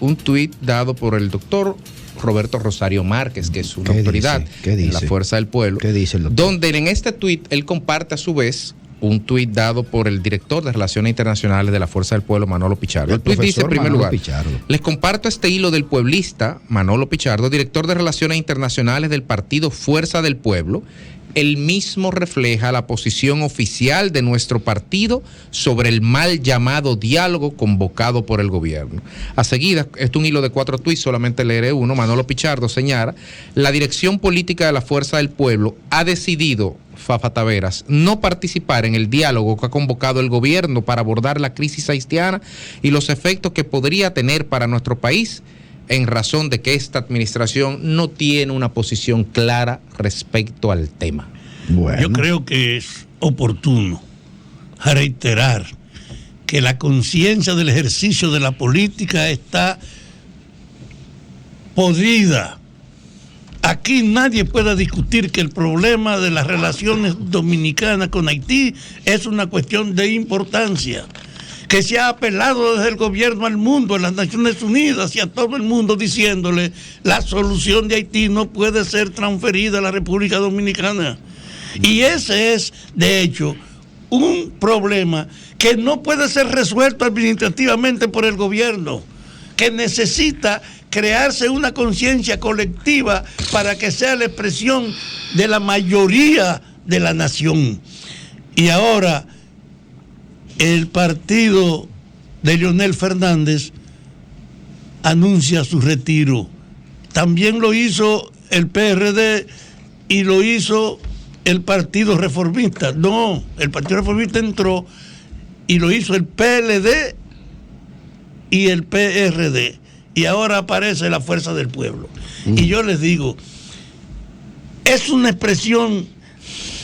Un tuit dado por el doctor Roberto Rosario Márquez, que es una autoridad en la Fuerza del Pueblo, donde en este tuit él comparte a su vez un tuit dado por el director de Relaciones Internacionales de la Fuerza del Pueblo, Manolo Pichardo. El tuit dice, en primer lugar, les comparto este hilo del pueblista Manolo Pichardo, director de Relaciones Internacionales del partido Fuerza del Pueblo. El mismo refleja la posición oficial de nuestro partido sobre el mal llamado diálogo convocado por el gobierno. A seguida, este es un hilo de 4 tuits, solamente leeré uno. Manolo Pichardo señala: la dirección política de la Fuerza del Pueblo ha decidido, Fafa Taveras, no participar en el diálogo que ha convocado el gobierno para abordar la crisis haitiana y los efectos que podría tener para nuestro país, en razón de que esta administración no tiene una posición clara respecto al tema. Bueno. Yo creo que es oportuno reiterar que la conciencia del ejercicio de la política está podrida. Aquí nadie puede discutir que el problema de las relaciones dominicanas con Haití es una cuestión de importancia, que se ha apelado desde el gobierno al mundo, a las Naciones Unidas y a todo el mundo, diciéndole: la solución de Haití no puede ser transferida a la República Dominicana. Y ese es, de hecho, un problema que no puede ser resuelto administrativamente por el gobierno, que necesita crearse una conciencia colectiva para que sea la expresión de la mayoría de la nación. Y ahora el partido de Leonel Fernández anuncia su retiro. También lo hizo el PRD y lo hizo el Partido Reformista. No, el Partido Reformista entró y lo hizo el PLD y el PRD. Y ahora aparece la Fuerza del Pueblo. Y yo les digo, es una expresión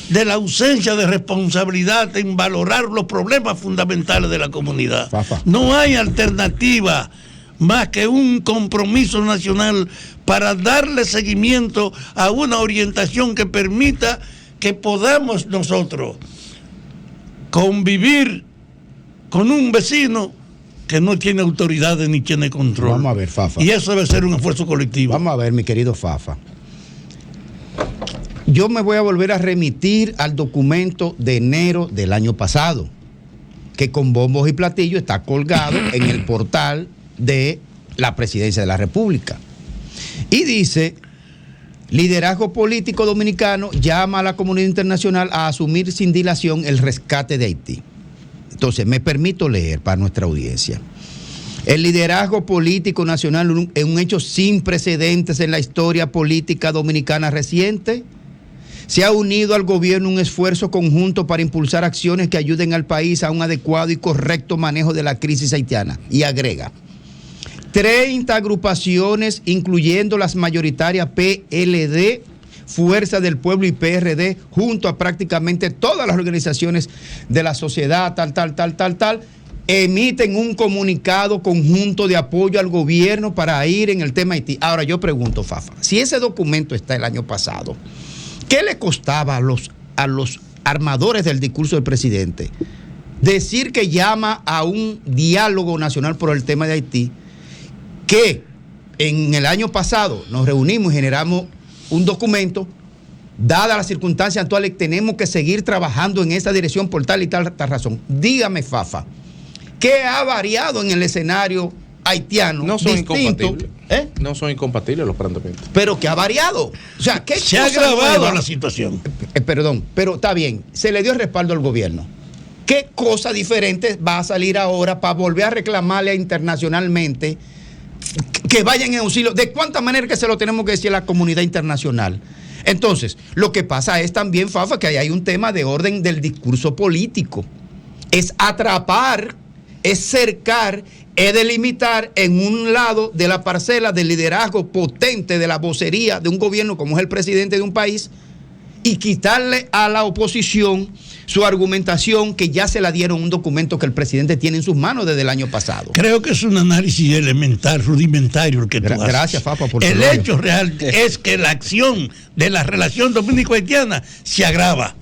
de la ausencia de responsabilidad en valorar los problemas fundamentales de la comunidad. No hay alternativa más que un compromiso nacional para darle seguimiento a una orientación que permita que podamos nosotros convivir con un vecino que no tiene autoridades ni tiene control. Vamos a ver, Fafa. Y eso debe ser un esfuerzo colectivo. Vamos a ver, mi querido Fafa. Yo me voy a volver a remitir al documento de enero del año pasado, que con bombos y platillos está colgado en el portal de la Presidencia de la República. Y dice: liderazgo político dominicano llama a la comunidad internacional a asumir sin dilación el rescate de Haití. Entonces, me permito leer para nuestra audiencia. El liderazgo político nacional es un hecho sin precedentes en la historia política dominicana reciente. Se ha unido al gobierno un esfuerzo conjunto para impulsar acciones que ayuden al país a un adecuado y correcto manejo de la crisis haitiana. Y agrega: 30 agrupaciones, incluyendo las mayoritarias PLD, Fuerza del Pueblo y PRD, junto a prácticamente todas las organizaciones de la sociedad, emiten un comunicado conjunto de apoyo al gobierno para ir en el tema Haití. Ahora yo pregunto, Fafa, si ese documento está el año pasado, ¿qué le costaba a los armadores del discurso del presidente decir que llama a un diálogo nacional por el tema de Haití, que en el año pasado nos reunimos y generamos un documento? Dadas las circunstancias actuales, tenemos que seguir trabajando en esa dirección por tal y tal razón. Dígame, Fafa, ¿qué ha variado en el escenario haitiano? No son incompatibles. No son incompatibles los planteamientos. Pero ¿qué ha variado? O sea, ¿qué se ha agravado la situación? Perdón, pero está bien, se le dio el respaldo al gobierno. ¿Qué cosa diferente va a salir ahora para volver a reclamarle internacionalmente que vayan en auxilio? ¿De cuánta manera que se lo tenemos que decir a la comunidad internacional? Entonces, lo que pasa es también, Fafa, que ahí hay un tema de orden del discurso político. Es atrapar, es cercar, es delimitar en un lado de la parcela del liderazgo potente de la vocería de un gobierno como es el presidente de un país, y quitarle a la oposición su argumentación, que ya se la dieron un documento que el presidente tiene en sus manos desde el año pasado. Creo que es un análisis elemental, rudimentario el que tú haces. Gracias, Fafa, por el hecho real es que la acción de la relación dominico-haitiana se agrava.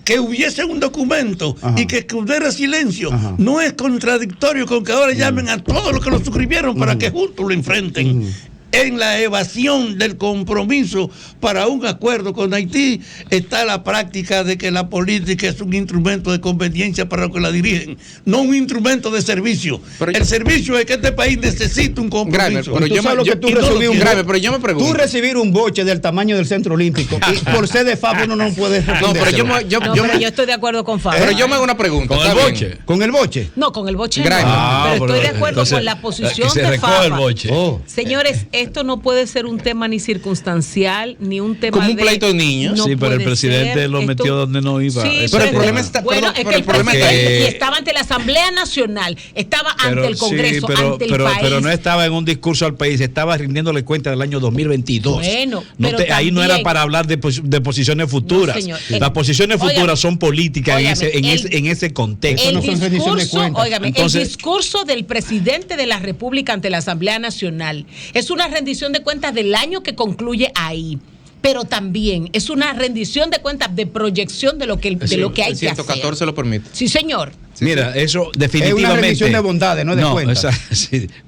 que hubiese un documento y que hubiera silencio, no es contradictorio con que ahora llamen a todos los que lo suscribieron para que juntos lo enfrenten. En la evasión del compromiso para un acuerdo con Haití está la práctica de que la política es un instrumento de conveniencia para los que la dirigen, no un instrumento de servicio. El servicio es que este país necesita un compromiso. Pero yo me pregunto. Tú recibir un boche del tamaño del Centro Olímpico y por ser de Fafo uno no puede responder. Pero yo estoy de acuerdo con Fafo. Pero yo me hago una pregunta. ¿Con el boche? ¿Con el boche? No, con el boche no. Pero estoy de acuerdo con la posición de Fafo. Señores, esto no puede ser un tema ni circunstancial, ni un tema como un pleito de niños. No, sí, pero el presidente lo metió donde no iba. Sí, pero el problema está... Bueno, es que el presidente estaba ante la Asamblea Nacional, estaba ante el Congreso, ante el país. Pero no estaba en un discurso al país, estaba rindiéndole cuenta del año 2022. Bueno, ahí no era para hablar de posiciones futuras. No, las posiciones futuras son políticas en ese contexto. El discurso del presidente de la República ante la Asamblea Nacional es una rendición de cuentas del año que concluye ahí, pero también es una rendición de cuentas de proyección de lo que hay que hacer. 114 lo permite. Sí, señor. Mira, eso definitivamente. Es una rendición de bondades, no de cuentas.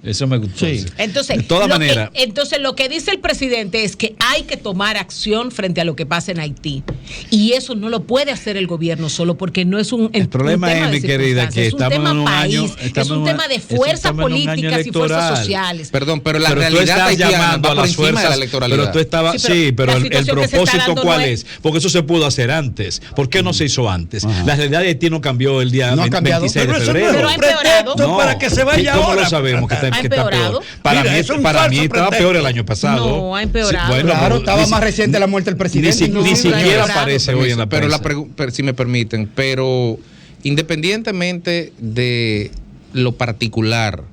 Eso me gustó. Sí. Entonces, de todas maneras. Entonces, lo que dice el presidente es que hay que tomar acción frente a lo que pasa en Haití. Y eso no lo puede hacer el gobierno solo, porque no es el problema es, mi querida, que estamos en un año. Es un tema de fuerzas políticas y fuerzas sociales. Perdón, pero la realidad está llamando a las fuerzas de la electoralidad. Pero tú estabas. Sí, pero el propósito, ¿cuál es? Porque eso se pudo hacer antes. ¿Por qué no se hizo antes? La realidad de Haití no cambió el día 26 de febrero. Pero ha empeorado. No, para que se vaya ¿cómo ahora? Lo sabemos que está peor? Para mí estaba peor el año pasado. No, ha empeorado. Sí, bueno, claro, estaba más reciente la muerte del presidente. Ni siquiera aparece hoy en la prensa. Pero si me permiten, pero independientemente de lo particular,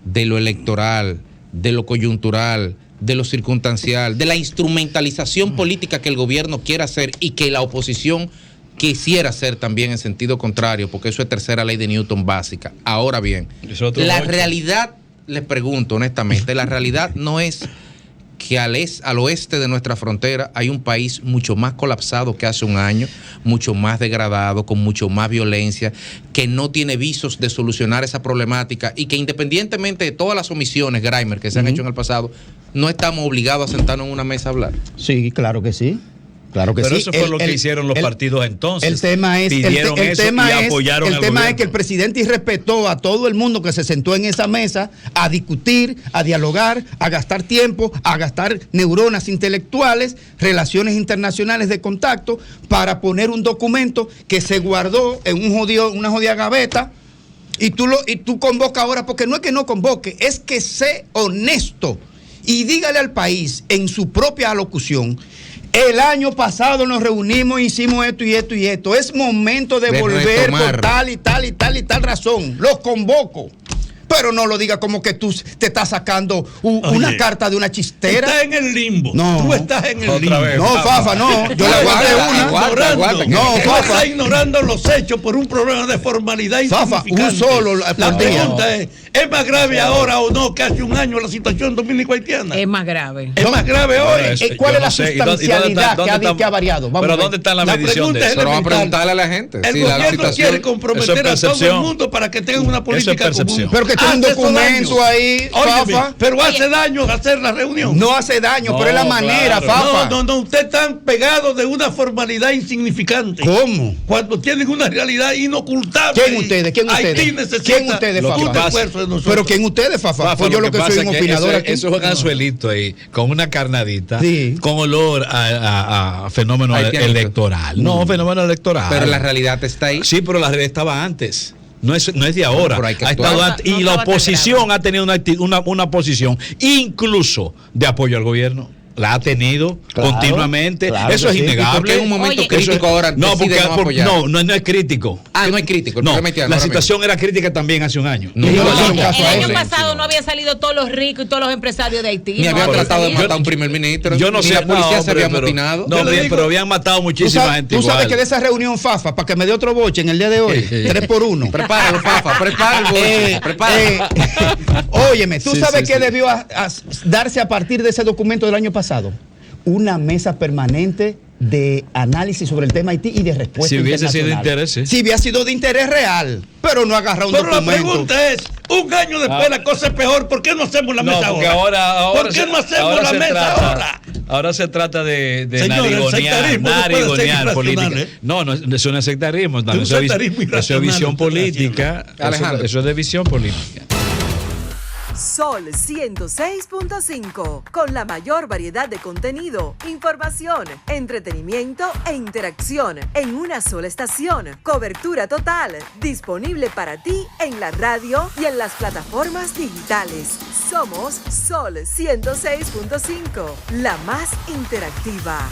de lo electoral, de lo coyuntural, de lo circunstancial, de la instrumentalización política que el gobierno quiera hacer y que la oposición quisiera hacer también en sentido contrario, porque eso es tercera ley de Newton básica. Ahora bien, la realidad, les pregunto honestamente, la realidad no es que al oeste de nuestra frontera hay un país mucho más colapsado que hace un año, mucho más degradado, con mucho más violencia, que no tiene visos de solucionar esa problemática y que independientemente de todas las omisiones, Graimer, que se han hecho en el pasado, no estamos obligados a sentarnos en una mesa a hablar. Sí, claro que sí. Claro que pero sí. Eso fue lo que hicieron los partidos entonces. El tema es, que el presidente irrespetó a todo el mundo que se sentó en esa mesa a discutir, a dialogar, a gastar tiempo, a gastar neuronas intelectuales, relaciones internacionales de contacto, para poner un documento que se guardó en una jodida gaveta. Y tú convocas ahora, porque no es que no convoque, es que sé honesto y dígale al país en su propia alocución: el año pasado nos reunimos, hicimos esto y esto y esto. Es momento de volver por tal y tal y tal y tal razón. Los convoco. Pero no lo diga como que tú te estás sacando una carta de una chistera. Estás en el limbo. No. Tú estás en el limbo. No, Fafa, no. Yo le aguanté una. No, Fafa. Estás ignorando los hechos por un problema de formalidad insignificante. Fafa, un solo. La pregunta ¿es más grave ahora o no que hace un año la situación dominico-haitiana? Es más grave. Es más grave hoy. ¿Cuál es la sustancialidad que ha variado? Pero ¿dónde está la medición de eso? Pero vamos a preguntarle a la gente. El gobierno quiere comprometer a todo el mundo para que tengan una política común. Pero que un documento ahí, Fafa. Pero hace daño hacer la reunión. No hace daño, pero es la manera, Fafa. No, ustedes están pegados de una formalidad insignificante. ¿Cómo? Cuando tienen una realidad inocultable. ¿Quién ustedes? Haití necesita ¿Quién ustedes, Fafa? Pero ¿quién ustedes, Fafa? Pues yo lo que soy un opinador aquí. Eso es un anzuelito ahí, con una carnadita, con olor a fenómeno electoral. No, fenómeno electoral. Pero la realidad está ahí. Sí, pero la realidad estaba antes. No es de ahora. Ha estado antes, y la oposición ha tenido una posición incluso de apoyo al gobierno. La ha tenido continuamente. Eso es innegable. ¿Por qué en un momento crítico ahora no es crítico? No es crítico. La situación era crítica también hace un año. El año pasado no habían salido todos los ricos y todos los empresarios de Haití. Ni habían tratado de matar a un primer ministro. Yo no sé. La policía se había amotinado. No, pero habían matado muchísima gente. Tú sabes que de esa reunión, Fafa, para que me dé otro boche en el día de hoy, 3x1. Prepáralo, Fafa. Prepara el boche. Prepáralo. Óyeme, ¿tú sabes qué debió darse a partir de ese documento del año pasado? Una mesa permanente de análisis sobre el tema Haití y de respuesta si hubiese sido de interés, sí. Si hubiera sido de interés real, pero no agarra un documento. Pero la pregunta es, un año después la cosa es peor, ¿por qué no hacemos la mesa ahora? ¿Por qué no hacemos la mesa ahora? Ahora se trata de narigonear política. No, eso no es sectarismo, eso es visión política. Eso es de visión política. Sol 106.5, con la mayor variedad de contenido, información, entretenimiento e interacción en una sola estación. Cobertura total, disponible para ti en la radio y en las plataformas digitales. Somos Sol 106.5, la más interactiva.